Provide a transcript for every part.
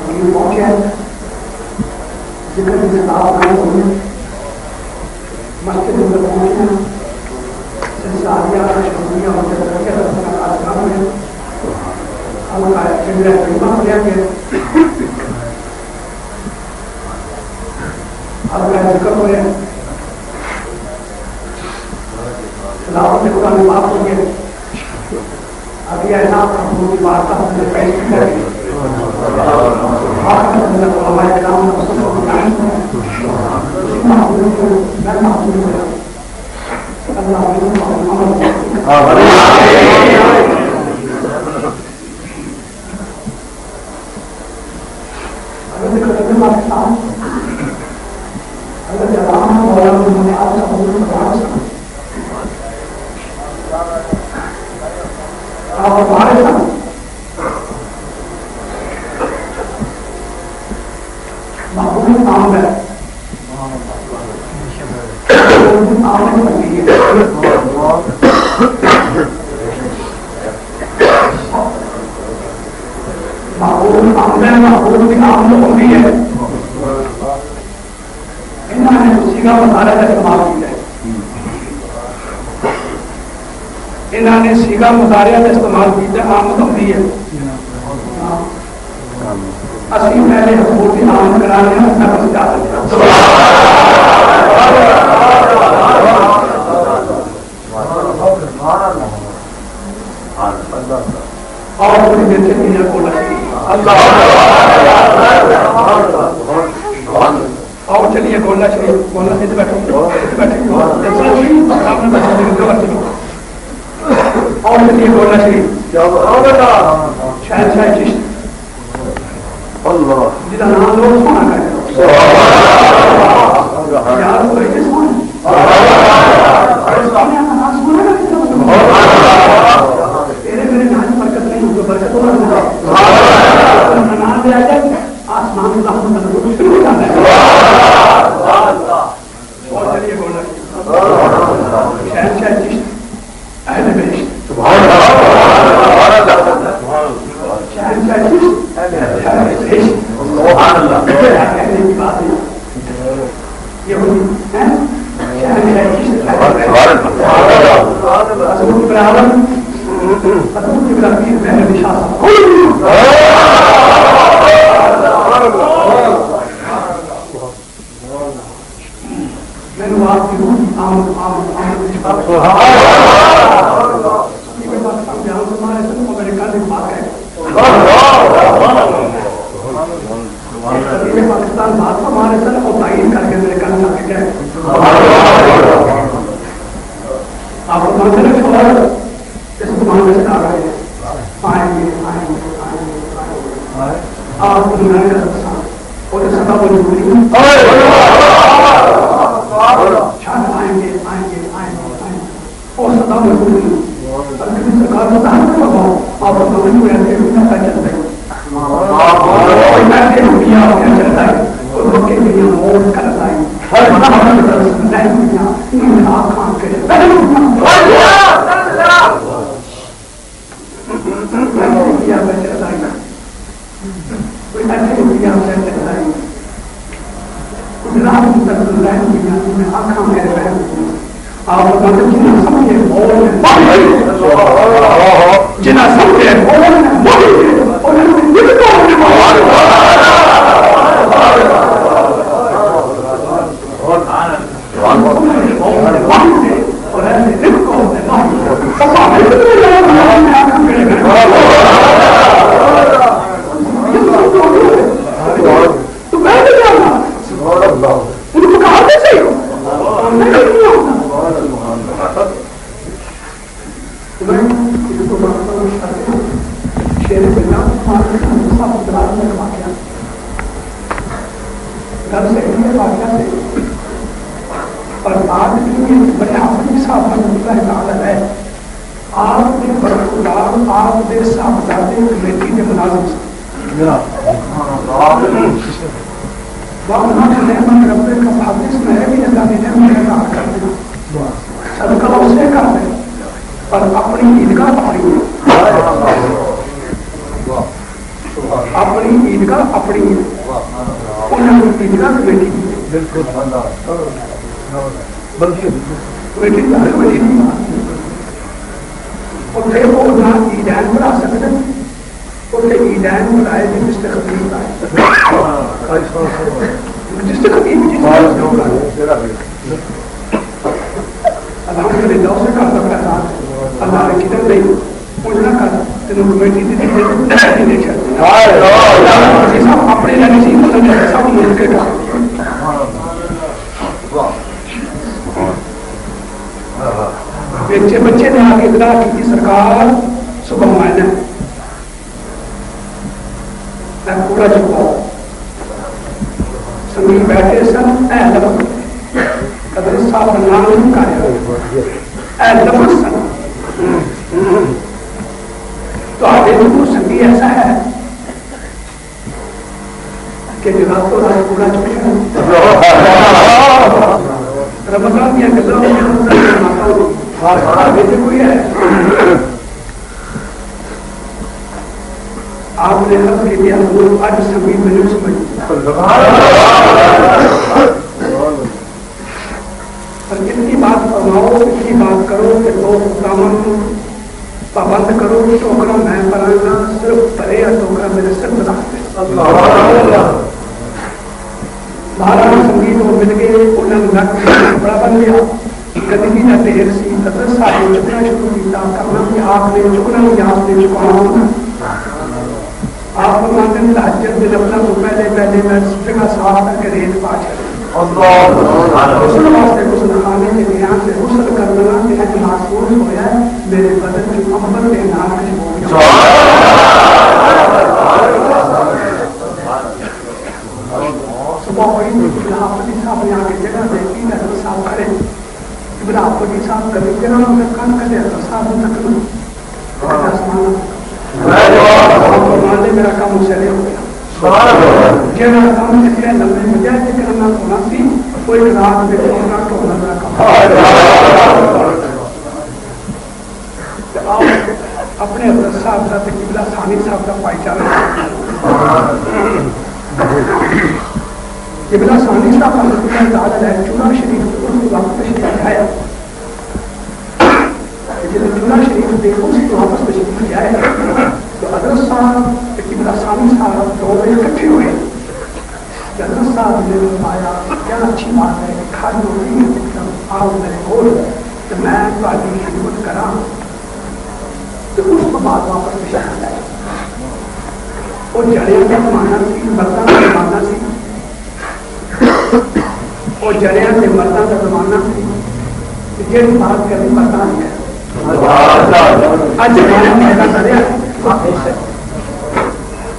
پہنچے ذکر کی کتاب آئے ہوئے مسجد میں پہنچے سلسلہ شروعیہ اور جذبیہ رسول کارکرام ہے ہم کا جملہ کریمہ لیا گیا اب کا ذکر ہوئے تلاوت قرآن پاک ہو گئے ابھی ایسا حضور کی بات کا ہم نے پیش کیا علماء کرام انہوں نے سیگا مضارعہ کا استعمال کیا آمد ہوتی ہے اسی پہلے حضور کی آمد کرانے ہیں اپنا بس جا سکتے اور اپنی دل سے دنیا کو لگی اور چلیے گولہ شریف گولہ سے بیٹھو اور چلیے گولہ شریف شاید شاید چشت جدا نام لوگ سونا کرے یار کوئی کے سونا تیرے میرے نام برکت نہیں ہوگا برکت ہوگا نام دے آ جائے آسمان اللہ مطلب شروع ہو جاتا ہے اور چلیے گولہ شاید شاید چشت اہل بہشت پاکستان بات ہمارے سر اور تعین کر کے میرے کام کر کے آپ اس زبان میں سے آ رہے ہیں آئیں گے آپ دنیا کا اور سدا بڑی بری آئیں گے اور سدا بڑی سرکار کو دان کر لگاؤ آپ چلتے ہیں جنا سمجھے پر اپنی عیدگاہ پڑی اپنی عیدگاہ اپنی انہوں نے عیدگاہ کمیٹی کمیٹی اتنے وہ عیدین بنا سکتے اتنے عیدین بنائے جی مستقبل الحمد للہ اسے کہا تھا اللہ نے کدھر نہیں پوچھنا کر تینوں کمیٹی اپنے سب مل کے بچے نے آ کے اطلاع کی سرکار صبح مائنا میں پورا چکا سنگی بیٹھے سن اے لفظ قدر صاحب نام نہیں کہا اے لفظ سن تو آپ دیکھو سنگی ایسا ہے کہ جناب تو رات پورا چکا رمضان یا کوئی ہے آپ نے حضرت کے دیا آج سبھی میں سمجھ پر اتنی بات فرماؤ اتنی بات کرو کہ دو دامن پابند کرو ٹوکرا میں پرانا صرف پرے یا ٹوکرا میرے سر بنا بارہ سنگیت وہ مل گئے انہوں نے بڑا بن گیا گندگی کا ڈھیر سی حضرت صاحب نے چکنا شروع کیا کرنا کہ آپ نے چکنا یا آپ نے چکانا آپ فرماتے ہیں تہجد دن اپنا تو پہلے میں جگہ صاف کر کے ریت پا چلے غسل واسطے غسل خانے کے دھیان سے غسل کرنا کہ محسوس ہوا ہے میرے بدن کی محبت کے نام ہو صبح ہوئی حافظی صاحب نے آ کے جگہ دیکھی حضرت صاحب کھڑے ابن حافظی صاحب کبھی جگہ میں کان کرے حضرت صاحب نے تکنا فرمانے میرا کام اسے ہو گیا جگہ کام سے لمبے مجھے کرنا ہونا سی کوئی رات میں ہونا تو میرا کام اپنے حضرت صاحب کا قبلہ ثانی صاحب کا پائی چارہ قبلہ ثانی صاحب کا تعالیٰ ہے چنا شریف اس وقت تشریف آیا جب چنا شریف دیکھو اس کو واپس تشریف آیا تو حضرت صاحب قبلہ ثانی صاحب دو بجے اکٹھے ہوئے حضرت صاحب نے فرمایا کیا اچھی بات ہے کہ کھالی ہوئی آؤ میرے کول تو میں تاری خدمت کرا تو اس کو بعد واپس تشریف آیا وہ جڑے کا زمانہ سی مردوں کا زمانہ سی وہ جڑیا سے مردوں کا زمانہ سی جی بات کرنی مردہ نہیں ہے اج پیدا کرے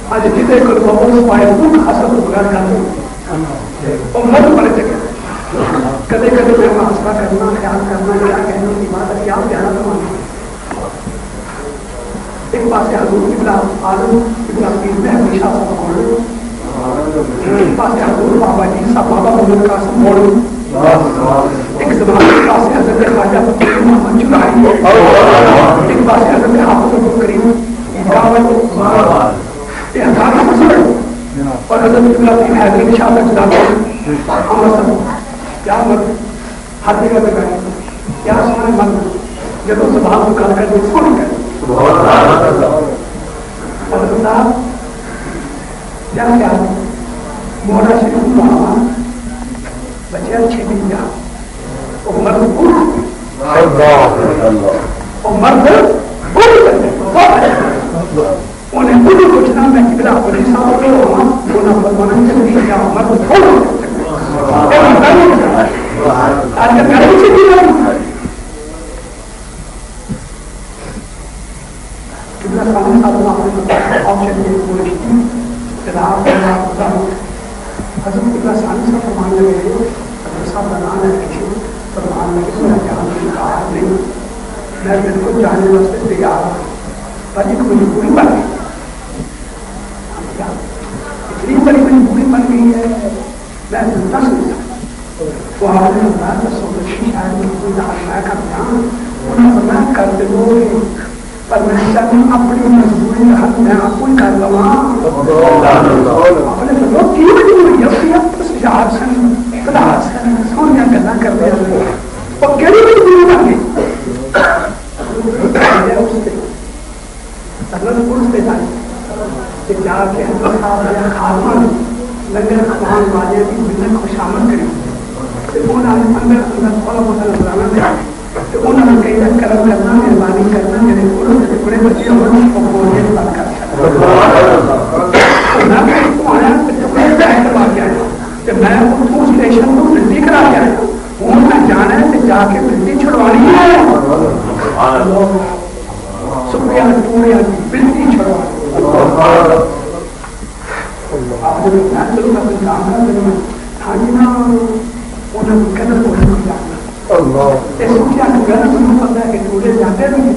اج جتنے کو بہت پائے حسد بغیر کر وہ مرد پڑ چکے کدے کدے میں محاسبہ کرنا خیال کرنا کیا کہنے کی بات ہے کیا کہنا زمانہ ایک پاس حضور قبلہ عالم قبلہ پیر میں ہمیشہ سب بولو ایک پاس حضور بابا جی صاحب بابا محمد قاسم بولو ایک زمانے کے پاس حضرت خواجہ فقیر محمد چرائی ایک پاس حضرت حافظ کریم یہ ہزارہ مسئلہ اور حضرت قبلہ پیر حیدر شاہ کا جدا کیا مرد ہر جگہ پہ گئے کیا سارے مرد جب وہ زبان کو کر کر اس کو نہیں کرے حضرت صاحب کیا کیا مولا شریف محمد بچے اچھے بھی جا وہ مرد وہ مرد انہیں خود پوچھنا میں قبلہ پولیس صاحب کو انہیں فرمانا چاہیے کیا مرد آج کل قبلہ ثانی صاحب حضرت قبلہ ثانی صاحب فرمانے لگے حضرت صاحب کا نام ہے فرمانے لگے میرا جان کہا نہیں میں بالکل جانے واسطے تیار ہوں پر ایک مجبوری بن گئی اتنی بڑی مجبوری بن گئی ہے میں دس نہیں سکتا وہ آپ نے بتایا تو سوچی شاید میں کوئی دعوت میں کر دیا انہوں نے فرمایا کر دو پر میں اپنی مجبوری میں آپ کو کر لوا اپنے لوگ کی مجبوری یار سن خدا سن سونے گلا کرتے ہیں اور کہڑی مجبوری بن گئی جا کے خاتمہ لنگر کھوان والے بھی ملت کو شامل کری انہوں نے اندر اندر تھوڑا بہت نظرانہ دیا انہوں نے کئی تک کرم کرنا مہربانی کرنا میرے بڑے بچے ہونے کو بولنے بات کر میں اسٹیشن کو ملٹی کرا کے آیا ہوں میں جانا ہے تو جا کے ملٹی چھڑوانی ہے شکریہ ٹوڑیا کی ملٹی چھڑوانی آپ جب میں چلوں گا تو کام کرنا تھانی نا انہوں نے قدر کو نہیں جانا اس کو کیا کرنا تمہیں پتہ ہے کہ ٹوڑے جاتے نہیں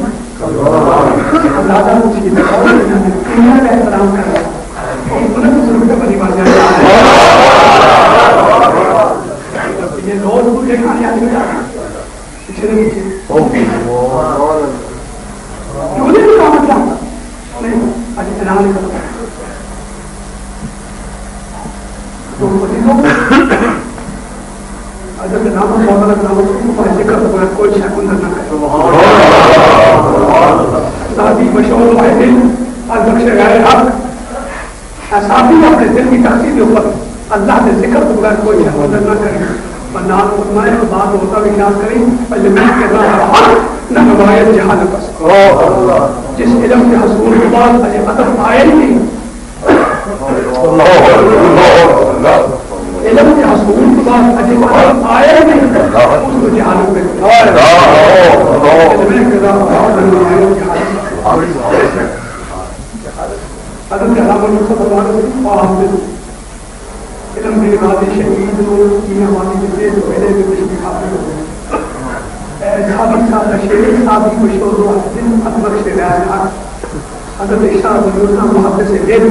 اللہ مجھے دنیا کا احترام کر رہا ہے انہیں تو ضرور بنی بات جائے یہ روز مجھے کھانے آنے میں جانا پچھلے نیچے مجھے بھی کام کیا نہیں آج اتنا نہیں کرتا تو مجھے لوگ اگر نام مولانا نام کو ذکر ہوا کوئی شک نہ کرے ساتھی مشہور معاہدین البخش غیر حق ساتھی اپنے دل کی تخصیص کے اوپر اللہ کے ذکر کے بغیر کوئی شک نہ کرے ورنہ فرمائے اور بات ہوتا بھی خیال کریں پہلے میں کے حق نہ روایت جہالت جس علم کے حصول کے بعد اجے ادب آئے ہی نہیں علم کے حصول کے بعد اجے ادب آئے نہیں اس کو جہالت میں ادب کے علامہ مقصد اللہ علم کی بات شہید کی ہماری جتنے تو پہلے بھی کچھ دکھاتے ہوئے صحابی صاحب شیر صحابی مشہور ہوا دن اکبر سے رہا حضرت شاہ بزرگاں محدث دل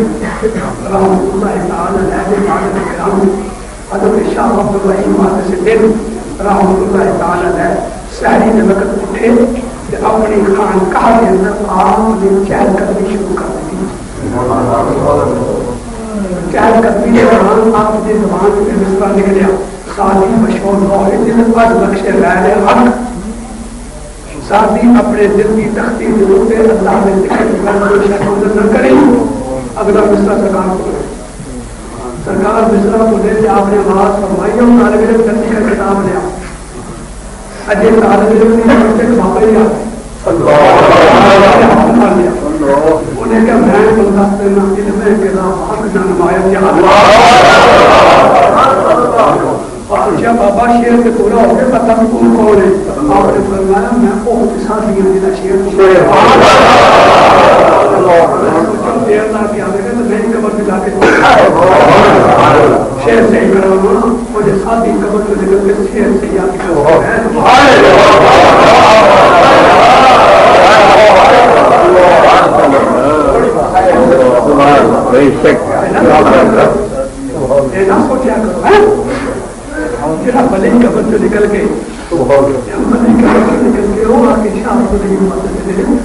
رحمۃ اللہ تعالی علیہ وآلہ کرام حضرت شاہ عبد الرحیم محدث دل رحمۃ اللہ تعالی علیہ سحری کے وقت اٹھے کہ اپنی خانقاہ کے اندر آپ نے چہل قدمی شروع کر دی چہل قدمی کے دوران آپ کے زبان میں مصرع نکلیا ساتھی مشہور موحد از بخش غیر حق ساتھی اپنے دل کی تختی ضرور پہ اللہ میں ذکر کوئی شک نہ کریں اگلا مصرع سرکار مصرع کو دے کے آپ نے آواز فرمائی اور طالب علم کرنے کا کتاب لیا اجے طالب علم نے پڑھتے بابا ہی آتے انہیں کہا میں بندہ دینا علم کتاب حق نہ نمایت جہاں جب بابا شیر کے پورا ہو گیا پتہ کون کون ہے آپ نے فرمایا میں بہت ساتھی ہوں میرا شیر دیر لا کے آگے گا تو میں ہی قبر دلا کے شیر سے ہی کرا ہوں مجھے ساتھی قبر کو نکل کے شیر سے ہی آگے نہ سوچا کرو جہاں بلی قبر سے نکل گئے بلی قبر سے نکل گئے وہ آگے شاہ کو نہیں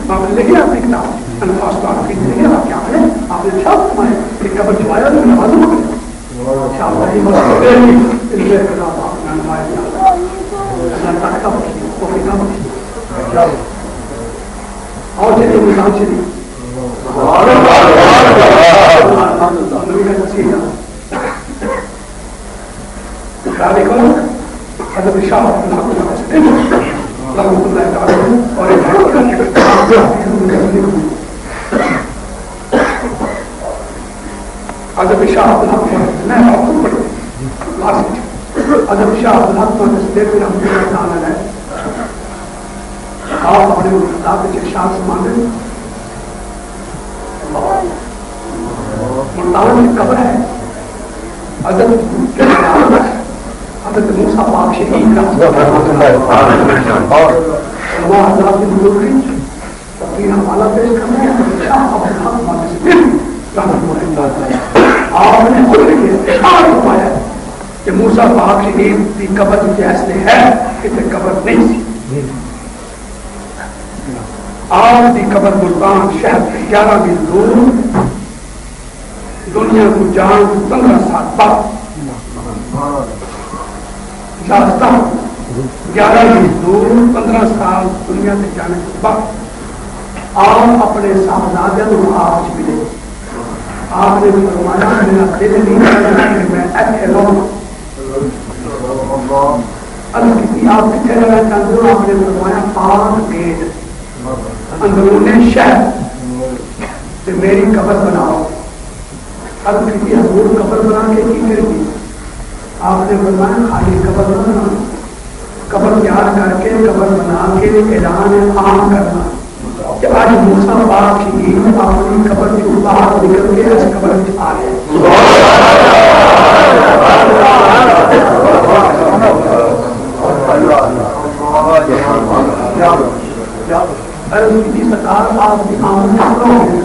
آپ نے لکھے آپ نے کتاب انفاس تو آپ کی لکھے آپ کیا ہے آپ نے شاہ فرمائے کہ قبر چھوایا تو نماز ہو گئی شاہ بلی مسجد ان سے کتاب آپ نے نمائے اللہ تعالیٰ کا بخشی وہ فکا بخشی اور چلیے نظام چلیے نبی کا نصیحہ حضرت شاہ رحمۃ اللہ تعالی اور حضرت شاہ حضرت شاہ رحمۃ اللہ تعالی ہے آپ اپنے مطلب کے شاہ سے مانگے ملتان کی قبر ہے حضرت موسیٰ پاک شہید اور اللہ حضرات کی بزرگی تقریر حوالہ پیش کرنے ہیں شاہ عبد الحق محدث رحمۃ اللہ آپ نے خود لکھے اشعار فرمایا کہ موسیٰ پاک شہید کی قبر جیسے ہے کہ قبر نہیں سی آپ کی قبر ملتان شہر 11 میل دور، دنیا کو جان 15 سال بعد، راستہ 11 میل دور 15 سال دنیا سے جانے کے بعد آپ اپنے صاحبزادے کو آپ ملے. آپ نے فرمایا میرا دل نہیں کرنا کہ میں ایسے رہوں. آپ کتنے رہنا چاہتے ہو؟ آپ نے فرمایا 5 گیٹ اندرون شہر سے میری قبر بناؤ. اب کسی حضور قبر بنا کے کی کرے گی؟ آپ نے فرمایا خالی قبر بنا، قبر تیار کر کے قبر بنا کے اعلان عام کرنا کہ آج موسیٰ پاک کی اپنی قبر کی باہر نکل کے اس قبر میں آ گئے. سرکار آپ کی آمد کس طرح ہوگی؟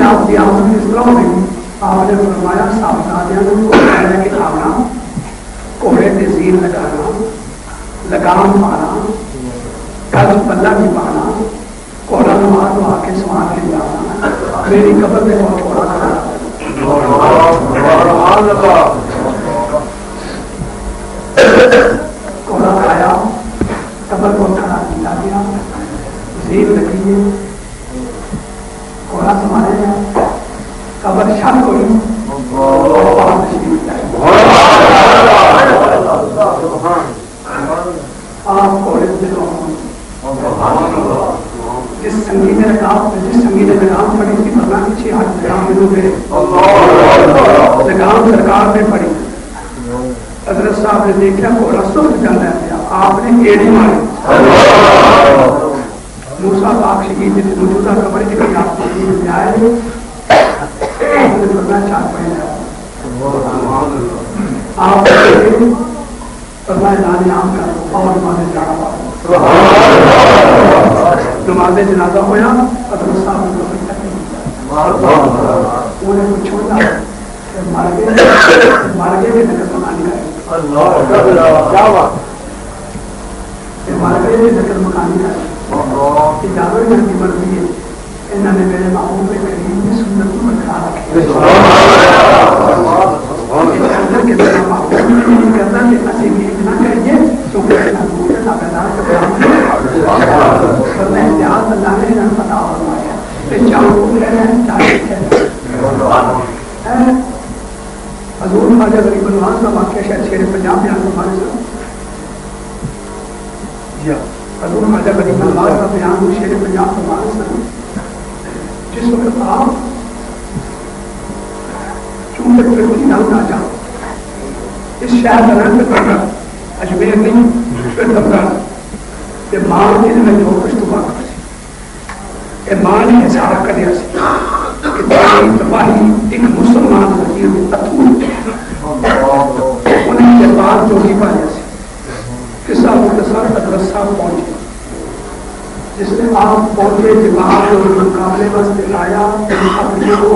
آپ کی آمد کس طرح ہوگی؟ آپ نے فرمایا صاحبزادیاں کو کہنا کہ آنا، کوڑے پہ زیر لگانا، لگام پانا، کج پلہ بھی پانا، کوڑا نماز آ کے سوار کے جانا، میری قبر میں اور کوڑا کھڑا کوڑا کھایا، قبر کو کھڑا کیا گیا، زیر لگی ہے، کوڑا سمایا گیا، قبر شک ہوئی، آپ کوڑے سے جس سنگی نے لگام پڑی تھی پڑھنا پیچھے آج لگام ملو گئے، لگام سرکار نے پڑی. حضرت صاحب نے دیکھا کوڑا سخت جانا ہے، آپ نے ایڑی ماری. موسیٰ پاک شہید جس موجودہ قبر کے لیے آپ شہید میں آئے، آپ نے فرمایا 4 پڑھنا ہے. آپ فرمایا لانے عام کر اور نماز جانا پاؤ. نماز جنازہ ہویا، حضرت صاحب نے انہیں کچھ چھوڑا کہ مر گئے کہ ذکر مکانی کا ہے، مر گئے کہ ذکر مکانی کا ہے. اجازت میں کی مرضی ہے، انہوں نے میرے محبوب کریم کی سنت کو برقرار رکھی. کرنا کہ اسی بھی اتنا کریے تو محبوب کے تابعدار کرنا احتیاط اللہ نے انہیں پتا فرمایا کہ چاہوں کو کہنا ہے چاہے کہنا. حضور خواجہ غریب نواز کا واقعہ شاید شیر پنجاب بیان ہمارے ساتھ. حضور خواجہ غریب نواز کا بیان شیر پنجاب ہمارے ساتھ. جس وقت آپ چونکہ کوئی نام نہ جاؤ اس شہر کا رنگ کرنا اجمیر نہیں پھر دبران یہ ماں نے جو کچھ تو بات کر یہ ماں نے اظہار کر دیا کہ تباہی ایک مسلمان وزیر اطول انہیں یہ بات جو ہی پایا سی قصہ مختصر حضرت صاحب پہنچے. جس میں آپ پہنچے جماعت اور مقابلے واسطے آیا، اپنے کو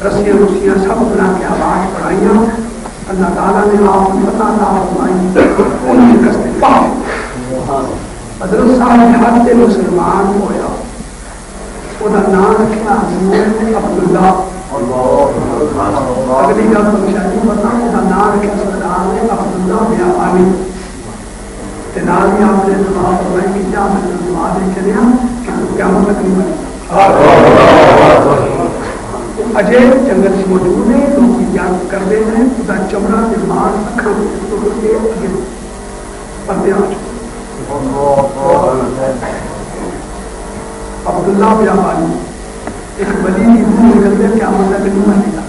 رسیاں رسیاں سب بنا کے آواز پڑھائیاں. اللہ تعالیٰ نے آپ کو پتہ نہ فرمائی ان کی قصدیں پاؤ. حضرت صاحب حد سے مسلمان ہویا، وہ نام رکھا عبداللہ. اگلی گل پریشانی پتا وہ نام رکھا سرکار نے عبداللہ بن علی. نال ہی آپ نے دعا فرمائی کہ کیا میں دعا دے چلے کہ قیامت تک نہیں بنے. اجے جنگل سے موجود ہے، لوگ یاد کر رہے ہیں خدا چمڑا کے مار اکھڑ کے اگے پردے آ چکے. عبداللہ بن علی ایک ولی کی روح نکلتے قیامت تک نہیں بنے گا.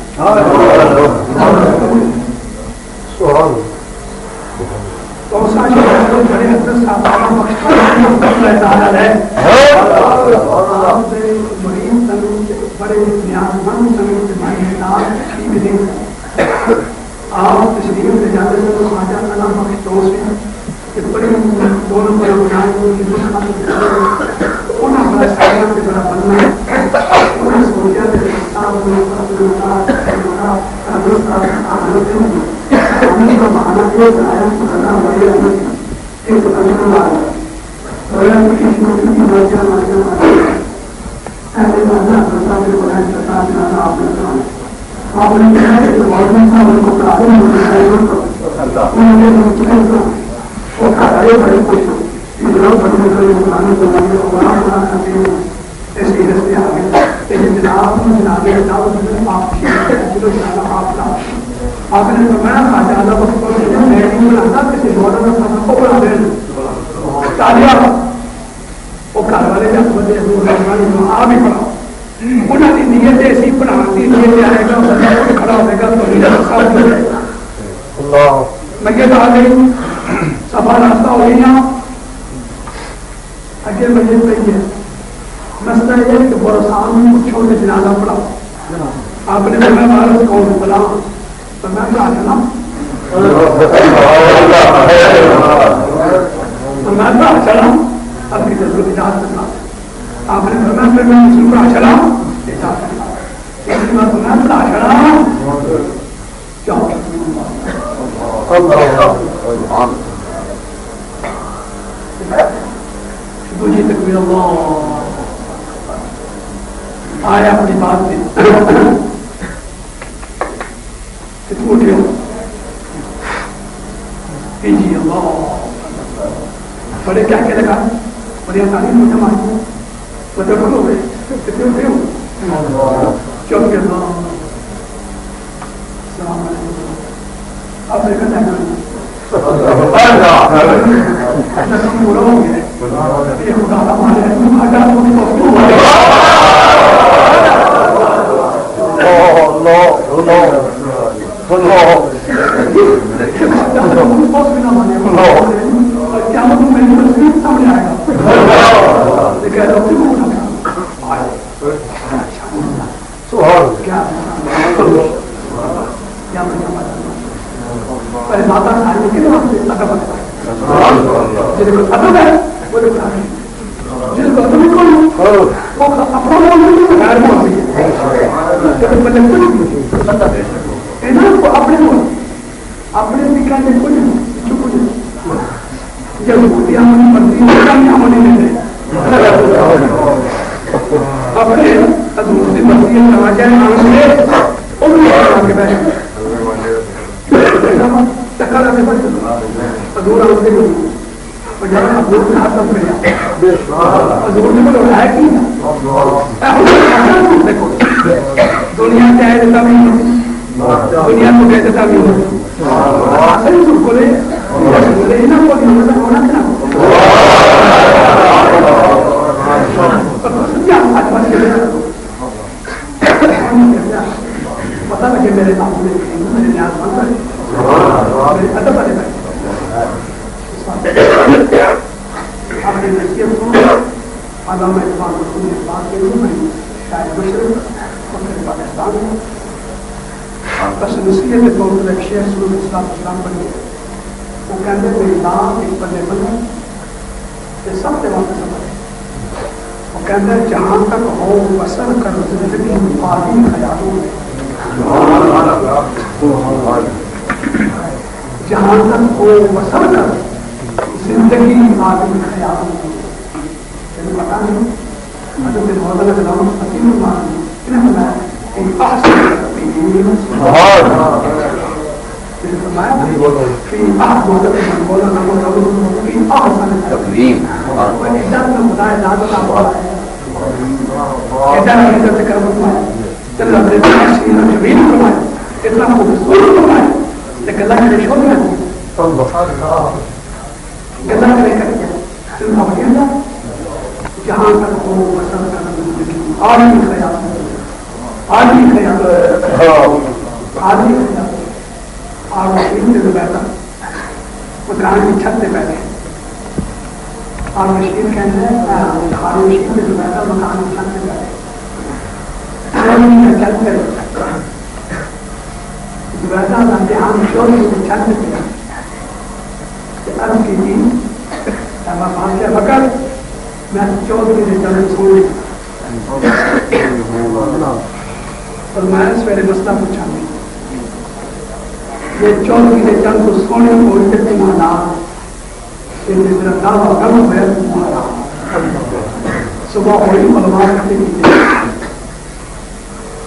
بڑے حضرت صاحب بڑے نیاز مند آپ تشریف لے جاتے ہیں تو خواجہ اللہ بخش دوست ہیں کہ بڑے 2 نمبر بنائے انہوں نے سائیہ کے ذرا بننا ہے. انہوں نے سوچا کہ صاحب بہانا ایک آپ نے فرمایا خواجہ اعلیٰ وقت میں نہیں بناتا کسی مولانا صاحب کو بنا دیں تالیہ وہ گھر والے جب بندے آ بھی پڑھا انہوں نے نیت ایسی پڑھاتی نیت آئے گا کھڑا ہوئے گا تو میت آ گئی صفا راستہ ہو گئی اگے میت پہ ہے مسئلہ یہ کہ برسان چھوڑ کے جنازہ پڑھاؤ آپ نے فرمایا بارش کون بلا تو میں کہا چلا تو میں کہا چلا اب کی ضرورت اجازت کے ساتھ آپ نے فرمایا پھر میں مسلم پڑھا چلا اجازت کے ساتھ اس کے بعد میں پڑھا چلا کیوں دوسری تکبیر اللہ آیا اپنی بات میں اٹھے جی اللہ بڑے کیا کہہ لگا بڑے تعلیم مجھے مانگی بڑے بڑے ہو گئے کتنے اٹھے ہو چوک کے اللہ السلام علیکم آپ نے کہا پورا ہو گیا یہ خدا ہمارے اپنے بھی کہتے کچھ جب موتیاں ہونی پڑتی ہیں ہونے میں اپنے ادھورتی پڑتی ہے سماچار نام سے ان میں کے بیٹھے چکر آنے پڑتے ادھور آنے اور جب ادھور کے ہاتھ میں ادھور نے بولے ہے کی دنیا چاہے دیتا بھی دنیا کو کہہ دیتا بھی بولے نا ہونا تھا پتا لگے میرے کام میں میرے نیاز بن رہے ادب والے آپ نے نصیحت کو علامہ اقبال رسول نے بات کی میں شاید مشرق پاکستان میں بس نصیحت کے طور پر ایک شیخ صلی اسلام بنے وہ کہتے ہیں میری نام ایک بندے بنے یہ سب کے وہاں سمجھ وہ کہتے ہیں جہاں تک ہو بسر کر زندگی مفادی خیالوں میں جہاں تک ہو بسر کر زندگی مفادی خیالوں میں پتا نہیں حضرت مولانا کلام حکیم اللہ نے فرمایا کہ احسن تقریم جہاں تک ہو پسند کرنا آدمی خیال آدمی خیال آدمی خیال اور مشین سے بیٹھا مکان کی چھت سے بیٹھے اور مشین کہتے ہیں مشین سے بیٹھا مکان کی چھت سے بیٹھے چھت سے بیٹھا امتحان شور کی چھت سے عرض کی تھی بکر میں چود کے لیے چلے سونے اور میں سویرے مسئلہ پوچھا نہیں یہ چود کے لیے چل تو سونے کو مانا میرا دعویٰ کروں میں تمہارا صبح ہوئی علماء کرتے نہیں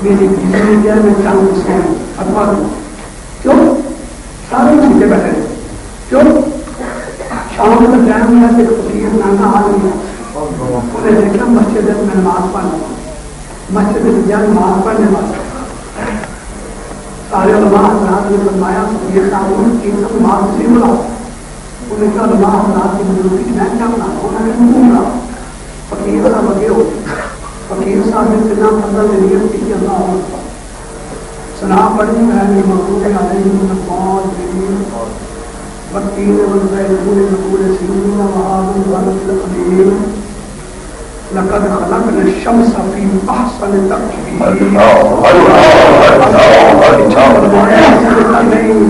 میری بیوی نے کیا میں چاہوں اس کو اتوا دوں کیوں سارے چھوٹے بیٹھے کیوں شام کو ٹائم میں ایک فقیر نانا آدمی انہیں دیکھا مسجد میں نماز پڑھنا مسجد میں نماز پڑھنے والا سارے علماء حضرات نے فرمایا فقیر صاحب ان سب نماز سے بلاؤ انہیں کہا علماء حضرات کی بزرگی میں کیا بناؤں انہوں نے کیوں بلاؤ فقیر صاحب اگے ہو فقیر صاحب نے اتنا پندرہ دنیا کی اللہ سنا پڑھی میں مغروب علیہم الضالین والتین والزیتون وطور سینین وهذا البلد القدیم لقد خلقنا الشمس في احسن تقویم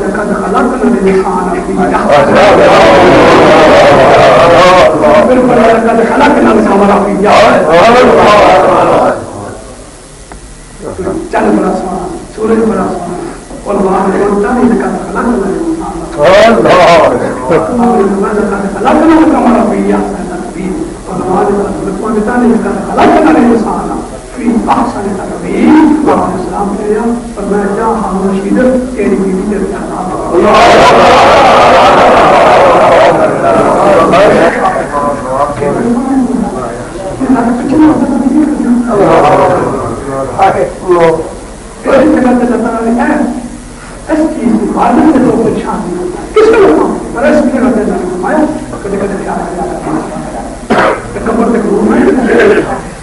لقد خلقنا الانسان في احسن لقد خلقنا القمر في چل بڑا سوال سورج بڑا سوال اور وہاں بولتا نہیں لقد خلقنا الانسان خلقنا القمر في احسن تقویم اور وہاں بولتا نہیں لقد خلقنا الانسان في احسن تقویم اور اسلام نے فرمایا جا ہم رشید تیری بیوی تیرے ساتھ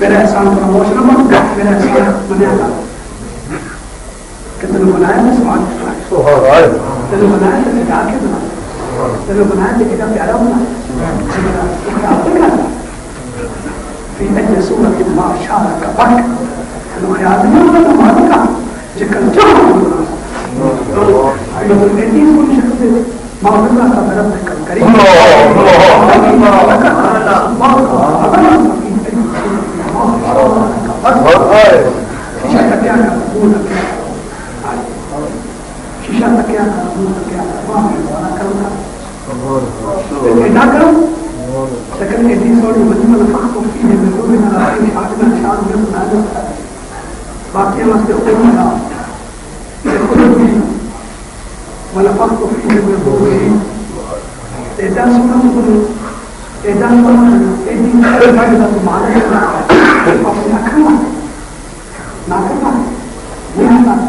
میرا احسان فراموش نہ مت میرا احسان بنایا کہ تینوں بنایا میں سوال تینوں بنایا تو کیا کے بنا تینوں بنایا تو کیا پیارا بنا في أي سورة ما شارك بك الخيال من هذا ما ذكر جهر يقول إني كل شخص ما ذكر ربك الكريم لكن الذي صار يبدو نفخت فيه من روحنا الرحيم حاجنا شعر من هذا باقي ما استخدمنا يدخل به ونفخت فيه من روحه إذا سمعت إذا سمعت إذا سمعت معنا فمن أكرمه ناكرمه نعمة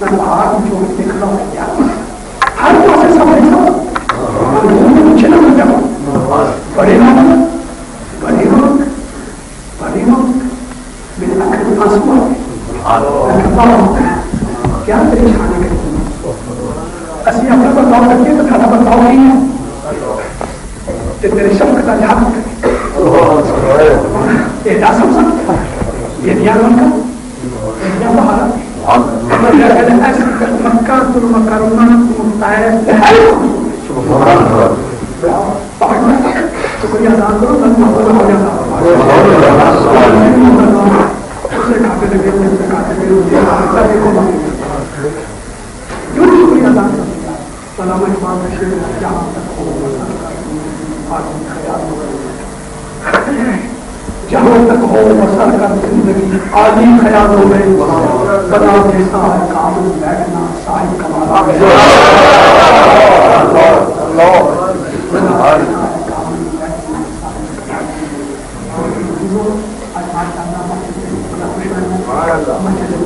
میں باہر جو دیکھ رہا ہوں کیا ہر پاس سمجھ چلا بڑے بڑے بڑے میرے آخر آنسو کیا تیرے چھانے کے اسی اپنا برتاؤ کرتے ہیں تو کھانا برتاؤ نہیں ہے تیرے شب کا یاد احدا سمجھ یہ دھیان کا یہ بہارا مكرت المكرمات ممتاز شکریہ ادا کرو شکریہ ادا سلام جہاں تک ہو بسر کر زندگی عالی خیالوں میں بنا جیسا ہے کام بیٹھنا صاحب کمالا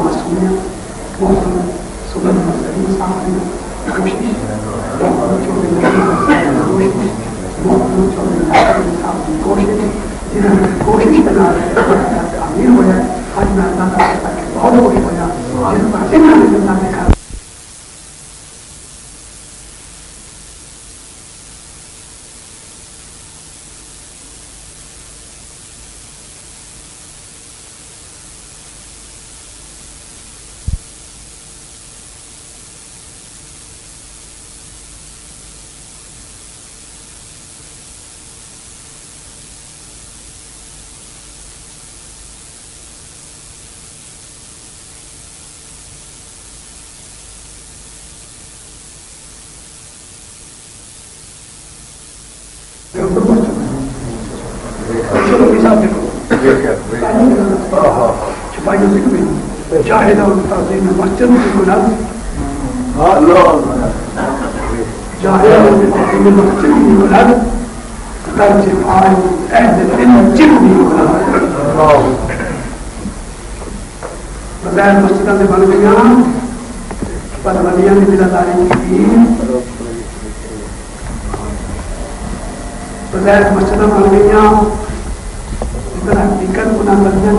معصومیت محترم سنت مستقیم صاحب کوشش کوشش بنا رہے تعمیر ہو جائے آج میں اللہ تعالیٰ بہت خوش ہو جائے جس پر اللہ نے کہا مسجد بغیر مسجدوں سے بن گئی پر ولیاں نے ذمہ داری کی بغیر مسجدوں بن گئی حقیقت گناہ کرنے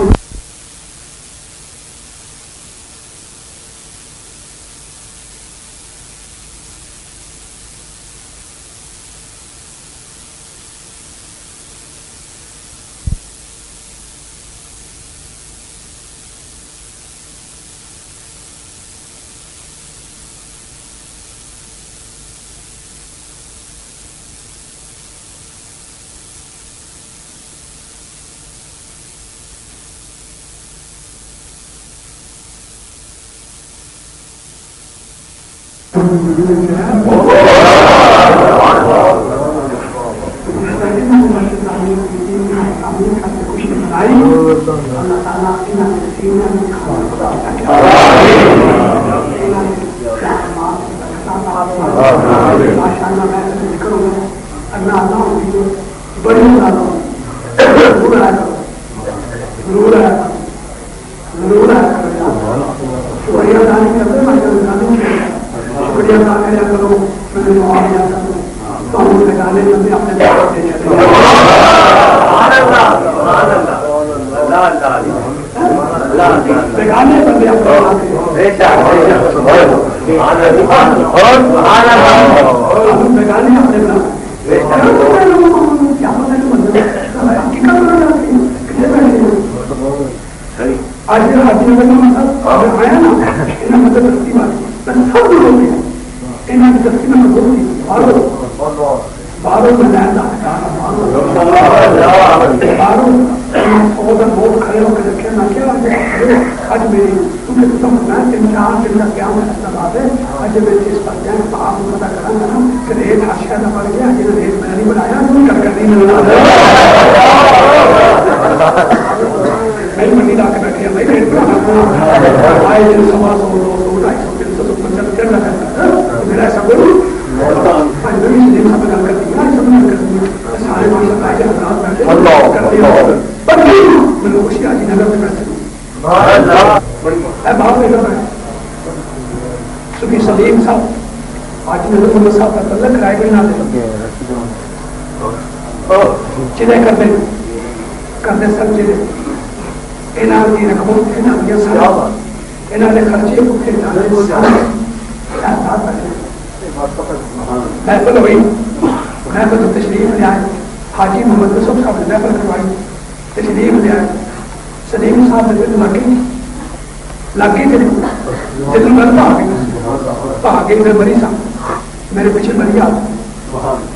میرے پیچھے مری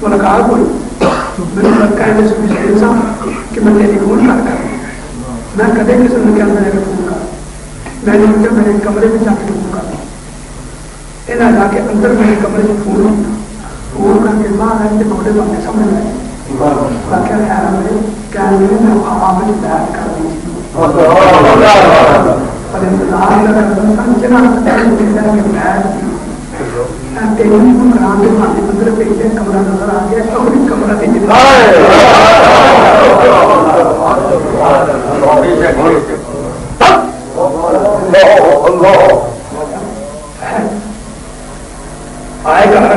ملاقات ہوئی میرے لگتا ہے کہ میں تیری فون کر میں کدے کسی نے کیا میرے فون کر میں نے میرے کمرے میں جا کے فون کر یہاں جا کے اندر میرے کمرے میں فون کر کے باہر آئے بڑے بندے سمجھ لائے خیر میرے کیا میں خواب میں بیان کر دی پر انتظار کمرہ نظر آ گیا کمرہ آئے گا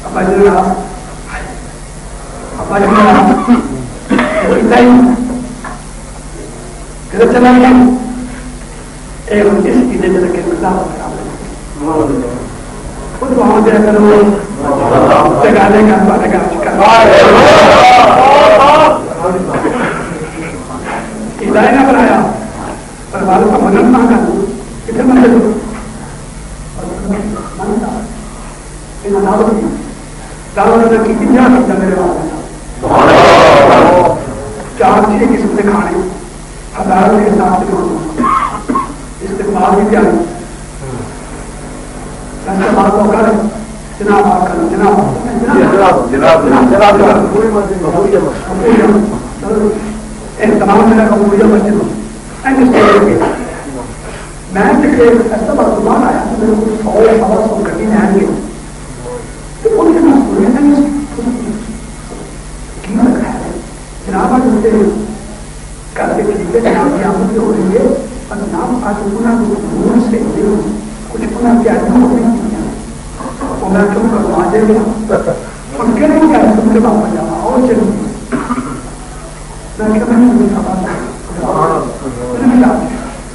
ابا جناب چلا گیا ایک اس کی دے کے خود وہاں جا کر جگانے کا ہدایت نہ بنایا پر والوں کا منن مانگا کتنے مندر دعوت کی میرے والے چار چھ قسم کے کھانے ہزاروں کے حساب سے استعمال بھی کیا استعمال تو کر جناب جناب تمام میرا قبولیہ مسجد میں ایسا برتمان آیا میرے کو 100 گڈی میں آئیں گے تو ان کے نام جناب آج ہوتے ہیں کرتے کھیلتے جناب کی آمد ہو رہی ہے اور جناب آج انہوں دور سے کچھ انہیں کیا اور میں تم کو آجے گیا ان کے نہیں کیا تم کے باپ جانا اور چلو میں کیا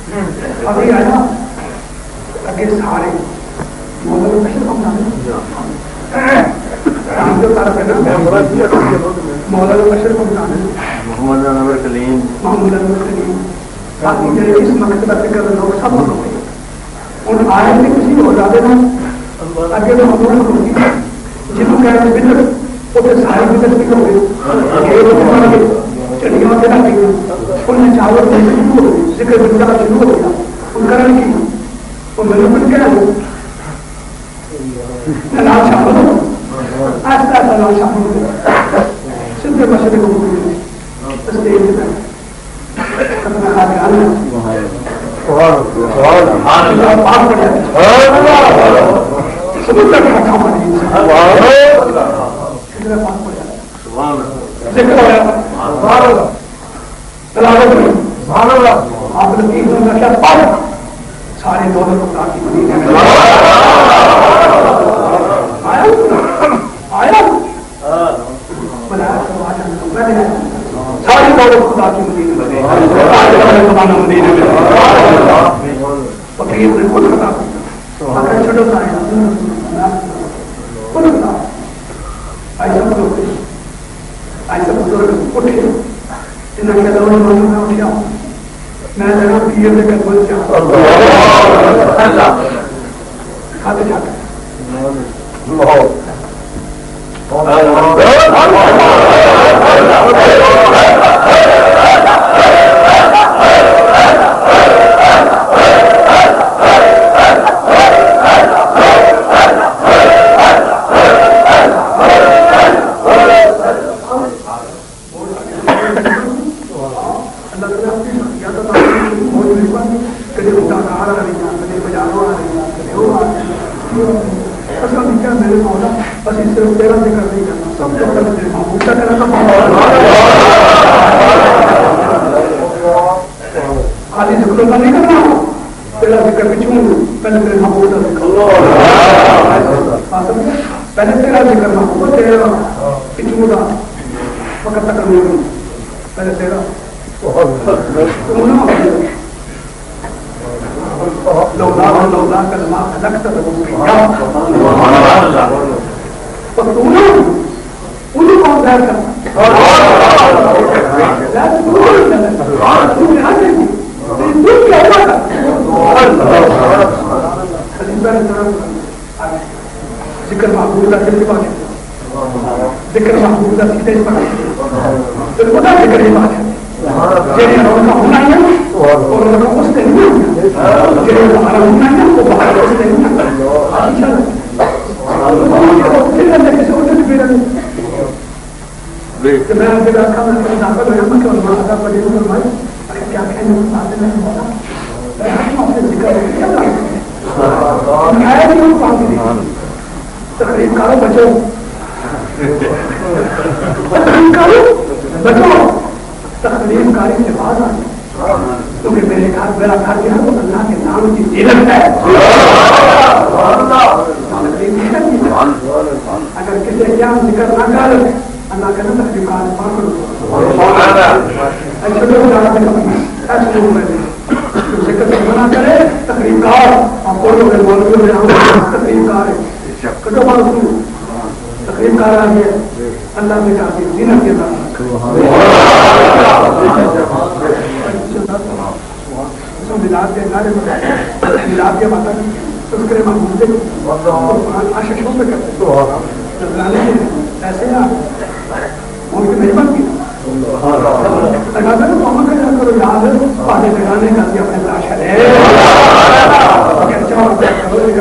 میں ابھی آیا اگے سارے مولا بشر کو بنانے محمد انور کلیم باقی میرے اس مقصد سے کر لوگ سب ہوئے ان آئے میں کسی ہو جاتے نا اگے تو ہم ہوتی جنہوں کہہ رہے بندر وہ سارے بندر بھی ہو گئے چڑیاں سے نہ گئی ان نے چاول ذکر بندہ شروع ہو گیا ان کرن کی وہ میرے من کہہ رہے نام شامل ہو آہستہ آہستہ نام شامل ہو صرف مشرق کو اسٹیج میں اپنا ہاتھ ڈالنا سمندر کا کام ذکر ہوا تلاوت میں آپ نے تین دن رکھا پڑھ سارے دولت خدا کی مدینے میں آیا ساری دولت خدا کی مدینے میں فقیر نے خود خطا اگر چھوٹو سائے خود خطا ایسا بزرگ اٹھے انہوں نے دولت میں اٹھیا میں جناب پیر دے کر بول جاؤں کھاتے جاتے پہلے تیرا ذکر نہ ہو تیرا پچھو دا وقت تک نہیں ہو پہلے تیرا لولا کلمہ خلقت الرحیم اور تو نے انہوں کو ظاہر کرنا ذکر محبوب کا دل بات ہے ذکر محبوب کا سیدھے بات ہے دل خدا ذکر ہی بات ہے جیسے ان کا ہونا ہے اور ان کا اس سے نہیں ہونا جیسے ہمارا ہونا ہے وہ باہر اس سے نہیں ہونا میں نے رکھا میں داخل ہوا میں کہ علماء آدھا پڑھے ہوں فرمائے کیا کہنے میں باتیں نہیں ہونا میں اپنے ذکر کیا آیا نہیں ہوں پاک نہیں تقریب کارو بچو تقریب کاری سے بعد آنے کیونکہ میرا گھر جو ہے وہ اللہ کے نام کی زینت ہے. اگر کسی کیا ذکر نہ کر اللہ کے نام کی بات پکڑو ذکر سے منع کرے تقریب کار آپ بولو گے مولوی میں تقریب کار ہے کٹو بات تقریب کار آ گیا اللہ نے کہا کہ زینت کے ساتھ ملاد کے نعرے ملاد کے بات تذکرے محمود آشکوں میں کرتے ایسے ان کی محبت کی لگا کر محمد کا کرو یاد پادے لگانے کا بھی اپنے تاشا ہے کوئی